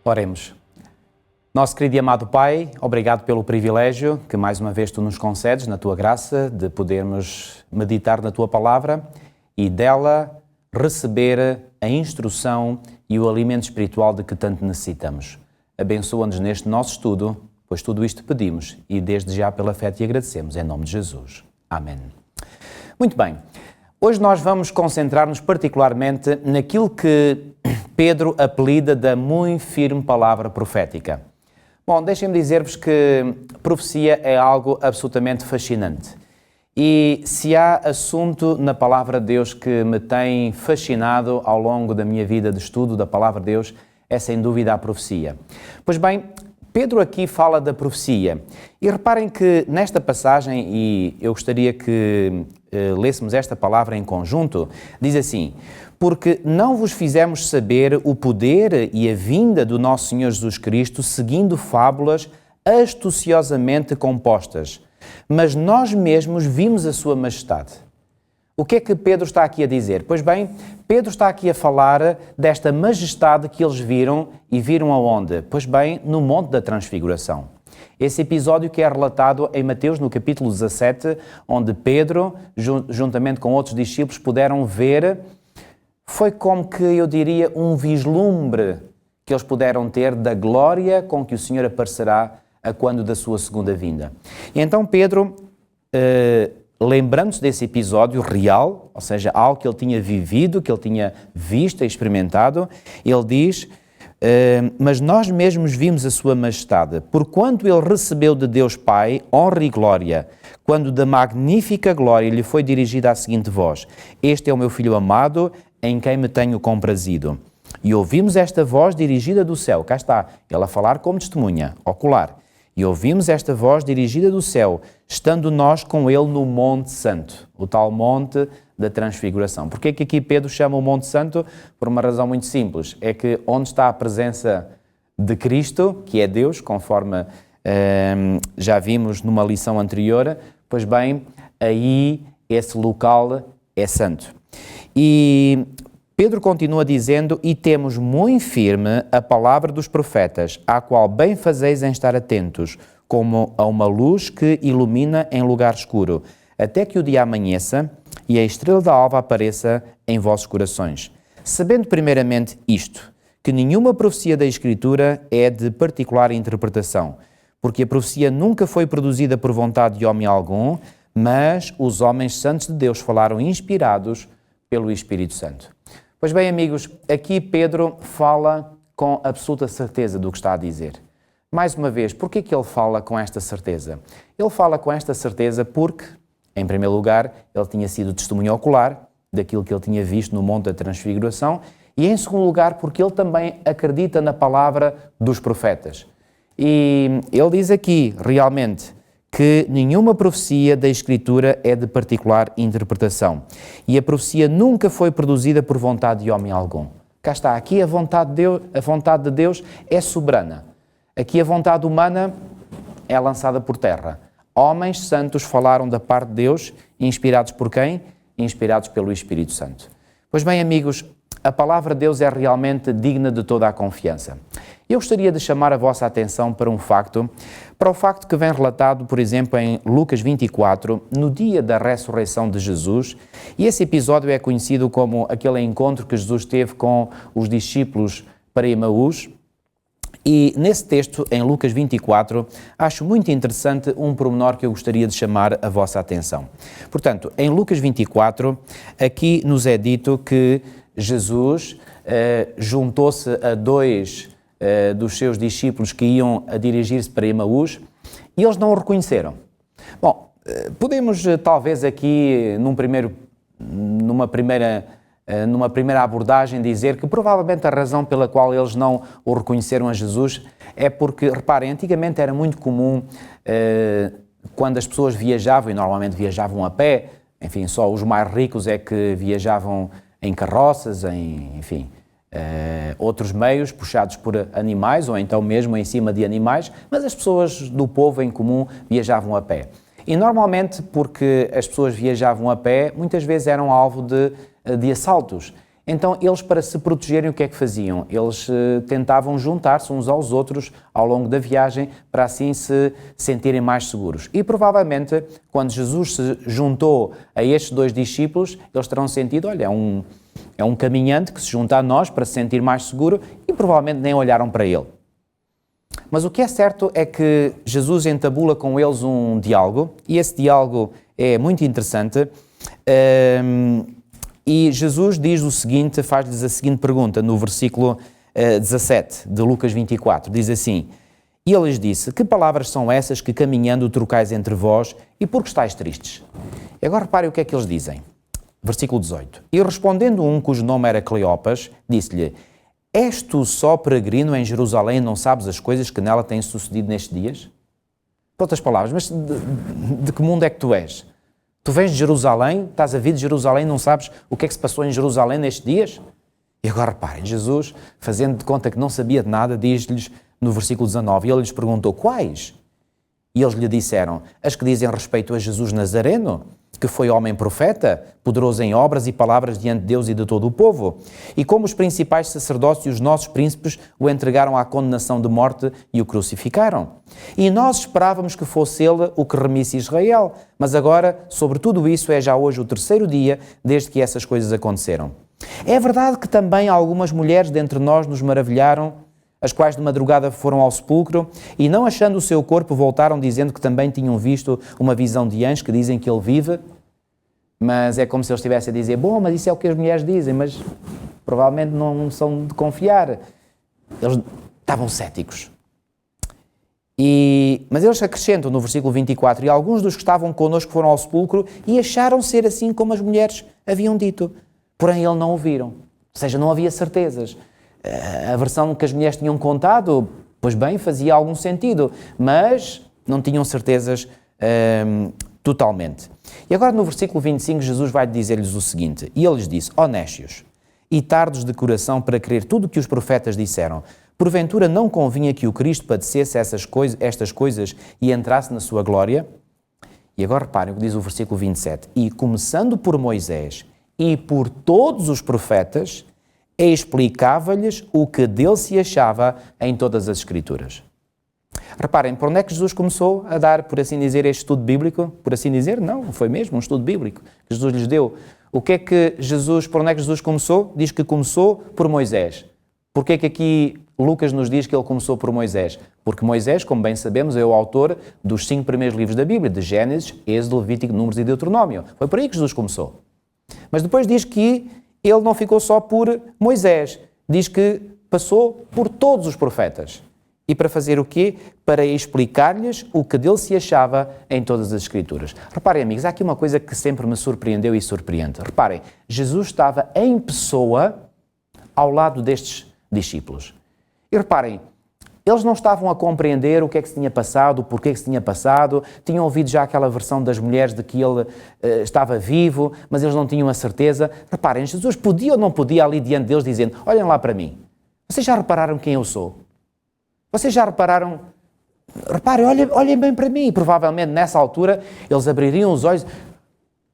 Oremos. Nosso querido e amado Pai, obrigado pelo privilégio que mais uma vez Tu nos concedes, na Tua graça, de podermos meditar na Tua Palavra e dela receber a instrução e o alimento espiritual de que tanto necessitamos. Abençoa-nos neste nosso estudo, pois tudo isto pedimos e desde já pela fé Te agradecemos, em nome de Jesus. Amém. Muito bem, hoje nós vamos concentrar-nos particularmente naquilo que Pedro apelida da muito firme palavra profética. Bom, deixem-me dizer-vos que profecia é algo absolutamente fascinante. E se há assunto na Palavra de Deus que me tem fascinado ao longo da minha vida de estudo da Palavra de Deus, é sem dúvida a profecia. Pois bem, Pedro aqui fala da profecia. E reparem que nesta passagem, e eu gostaria que lêssemos esta palavra em conjunto, diz assim: porque não vos fizemos saber o poder e a vinda do nosso Senhor Jesus Cristo seguindo fábulas astuciosamente compostas, mas nós mesmos vimos a sua majestade. O que é que Pedro está aqui a dizer? Pois bem, Pedro está aqui a falar desta majestade que eles viram, e viram aonde? Pois bem, no Monte da Transfiguração. Esse episódio que é relatado em Mateus, no capítulo 17, onde Pedro, juntamente com outros discípulos, puderam ver, foi como que eu diria um vislumbre que eles puderam ter da glória com que o Senhor aparecerá a quando da sua segunda vinda. E então Pedro, lembrando-se desse episódio real, ou seja, algo que ele tinha vivido, que ele tinha visto e experimentado, ele diz: mas nós mesmos vimos a sua majestade, porquanto ele recebeu de Deus Pai honra e glória, quando da magnífica glória lhe foi dirigida a seguinte voz: este é o meu Filho amado, em quem me tenho comprazido. E ouvimos esta voz dirigida do céu, cá está, ele a falar como testemunha ocular. E ouvimos esta voz dirigida do céu, estando nós com ele no Monte Santo, o tal Monte da Transfiguração. Porquê que aqui Pedro chama o Monte Santo? Por uma razão muito simples, é que onde está a presença de Cristo, que é Deus, conforme já vimos numa lição anterior, pois bem, aí esse local é santo. E Pedro continua dizendo: e temos muito firme a palavra dos profetas, à qual bem fazeis em estar atentos, como a uma luz que ilumina em lugar escuro, até que o dia amanheça e a estrela da alva apareça em vossos corações. Sabendo primeiramente isto, que nenhuma profecia da Escritura é de particular interpretação, porque a profecia nunca foi produzida por vontade de homem algum, mas os homens santos de Deus falaram inspirados pelo Espírito Santo. Pois bem, amigos, aqui Pedro fala com absoluta certeza do que está a dizer. Mais uma vez, porquê que ele fala com esta certeza? Ele fala com esta certeza porque, em primeiro lugar, ele tinha sido testemunho ocular daquilo que ele tinha visto no Monte da Transfiguração, e em segundo lugar, porque ele também acredita na palavra dos profetas. E ele diz aqui, realmente, que nenhuma profecia da Escritura é de particular interpretação. E a profecia nunca foi produzida por vontade de homem algum. Cá está, aqui a vontade de Deus é soberana. Aqui a vontade humana é lançada por terra. Homens santos falaram da parte de Deus, inspirados por quem? Inspirados pelo Espírito Santo. Pois bem, amigos, a palavra de Deus é realmente digna de toda a confiança. Eu gostaria de chamar a vossa atenção para o facto que vem relatado, por exemplo, em Lucas 24, no dia da ressurreição de Jesus, e esse episódio é conhecido como aquele encontro que Jesus teve com os discípulos para Emaús. E nesse texto, em Lucas 24, acho muito interessante um pormenor que eu gostaria de chamar a vossa atenção. Portanto, em Lucas 24, aqui nos é dito que Jesus juntou-se a dois dos seus discípulos que iam a dirigir-se para Emaús, e eles não o reconheceram. Bom, podemos talvez aqui numa primeira abordagem dizer que provavelmente a razão pela qual eles não o reconheceram a Jesus é porque, reparem, antigamente era muito comum quando as pessoas viajavam, e normalmente viajavam a pé, enfim, só os mais ricos é que viajavam em carroças, enfim, outros meios puxados por animais ou então mesmo em cima de animais, mas as pessoas do povo em comum viajavam a pé. E normalmente, porque as pessoas viajavam a pé, muitas vezes eram alvo de assaltos. Então eles, para se protegerem, o que é que faziam? Eles tentavam juntar-se uns aos outros ao longo da viagem para assim se sentirem mais seguros. E provavelmente, quando Jesus se juntou a estes 2 discípulos, eles terão sentido, olha, é um caminhante que se junta a nós para se sentir mais seguro, e provavelmente nem olharam para ele. Mas o que é certo é que Jesus entabula com eles um diálogo, e esse diálogo é muito interessante. E Jesus diz o seguinte, faz-lhes a seguinte pergunta no versículo 17 de Lucas 24. Diz assim: E ele lhes disse: Que palavras são essas que caminhando trocais entre vós, e por que estáis tristes? E agora reparem o que é que eles dizem. Versículo 18. E respondendo um cujo nome era Cleopas, disse-lhe: És tu só peregrino em Jerusalém e não sabes as coisas que nela têm sucedido nestes dias? Por outras palavras, mas de que mundo é que tu és? Tu vens de Jerusalém, estás a vir de Jerusalém, não sabes o que é que se passou em Jerusalém nestes dias? E agora reparem, Jesus, fazendo de conta que não sabia de nada, diz-lhes no versículo 19, e ele lhes perguntou: Quais? E eles lhe disseram: As que dizem respeito a Jesus Nazareno, que foi homem profeta, poderoso em obras e palavras diante de Deus e de todo o povo. E como os principais sacerdotes e os nossos príncipes o entregaram à condenação de morte e o crucificaram. E nós esperávamos que fosse ele o que remisse Israel. Mas agora, sobre tudo isso, é já hoje o 3º dia desde que essas coisas aconteceram. É verdade que também algumas mulheres dentre nós nos maravilharam, as quais de madrugada foram ao sepulcro e, não achando o seu corpo, voltaram dizendo que também tinham visto uma visão de anjos que dizem que ele vive. Mas é como se eles estivessem a dizer: bom, mas isso é o que as mulheres dizem, mas provavelmente não são de confiar. Eles estavam céticos. Mas eles acrescentam no versículo 24: E alguns dos que estavam connosco foram ao sepulcro e acharam ser assim como as mulheres haviam dito. Porém, ele não o viram. Ou seja, não havia certezas. A versão que as mulheres tinham contado, pois bem, fazia algum sentido, mas não tinham certezas totalmente. E agora no versículo 25 Jesus vai dizer-lhes o seguinte: E ele lhes disse: Ó nécios, e tardos de coração para crer tudo o que os profetas disseram, porventura não convinha que o Cristo padecesse estas coisas e entrasse na sua glória? E agora reparem o que diz o versículo 27. E começando por Moisés e por todos os profetas, explicava-lhes o que dele se achava em todas as Escrituras. Reparem, por onde é que Jesus começou a dar, por assim dizer, este estudo bíblico? Por assim dizer, não, foi mesmo um estudo bíblico que Jesus lhes deu. Por onde é que Jesus começou? Diz que começou por Moisés. Porquê que aqui Lucas nos diz que ele começou por Moisés? Porque Moisés, como bem sabemos, é o autor dos 5 primeiros livros da Bíblia, de Gênesis, Êxodo, Levítico, Números e Deuteronômio. Foi por aí que Jesus começou. Mas depois diz que ele não ficou só por Moisés, diz que passou por todos os profetas. E para fazer o quê? Para explicar-lhes o que dele se achava em todas as Escrituras. Reparem, amigos, há aqui uma coisa que sempre me surpreendeu e surpreende. Reparem, Jesus estava em pessoa ao lado destes discípulos. E reparem, eles não estavam a compreender o que é que se tinha passado, o porquê que se tinha passado, tinham ouvido já aquela versão das mulheres de que ele estava vivo, mas eles não tinham a certeza. Reparem, Jesus podia ou não podia ali diante deles dizendo: olhem lá para mim, vocês já repararam quem eu sou? Vocês já repararam? Reparem, olhem bem para mim. E provavelmente nessa altura eles abririam os olhos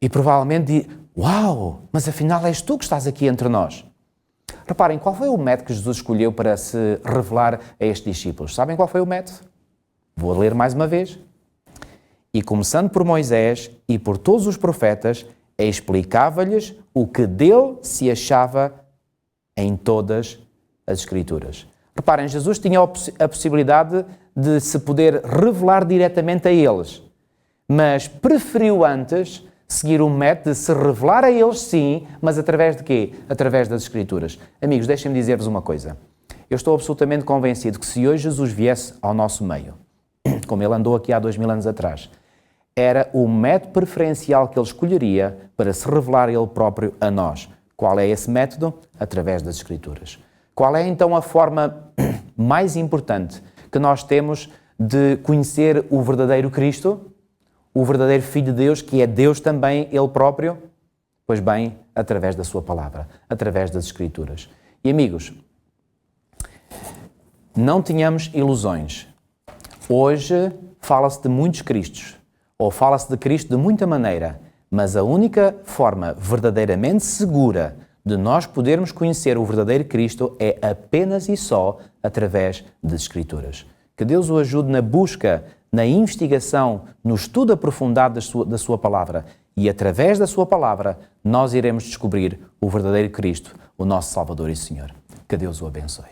e provavelmente uau, mas afinal és tu que estás aqui entre nós. Reparem, qual foi o método que Jesus escolheu para se revelar a estes discípulos? Sabem qual foi o método? Vou ler mais uma vez. E começando por Moisés e por todos os profetas, explicava-lhes o que dele se achava em todas as Escrituras. Reparem, Jesus tinha a possibilidade de se poder revelar diretamente a eles, mas preferiu antes seguir um método de se revelar a eles, sim, mas através de quê? Através das Escrituras. Amigos, deixem-me dizer-vos uma coisa. Eu estou absolutamente convencido que se hoje Jesus viesse ao nosso meio, como ele andou aqui há 2000 anos atrás, era o método preferencial que ele escolheria para se revelar ele próprio a nós. Qual é esse método? Através das Escrituras. Qual é então a forma mais importante que nós temos de conhecer o verdadeiro Cristo? O verdadeiro Filho de Deus, que é Deus também, Ele próprio? Pois bem, através da sua palavra, através das Escrituras. E amigos, não tenhamos ilusões. Hoje fala-se de muitos Cristos, ou fala-se de Cristo de muita maneira, mas a única forma verdadeiramente segura de nós podermos conhecer o verdadeiro Cristo é apenas e só através das Escrituras. Que Deus o ajude na busca, na investigação, no estudo aprofundado da sua palavra. E através da sua palavra, nós iremos descobrir o verdadeiro Cristo, o nosso Salvador e Senhor. Que Deus o abençoe.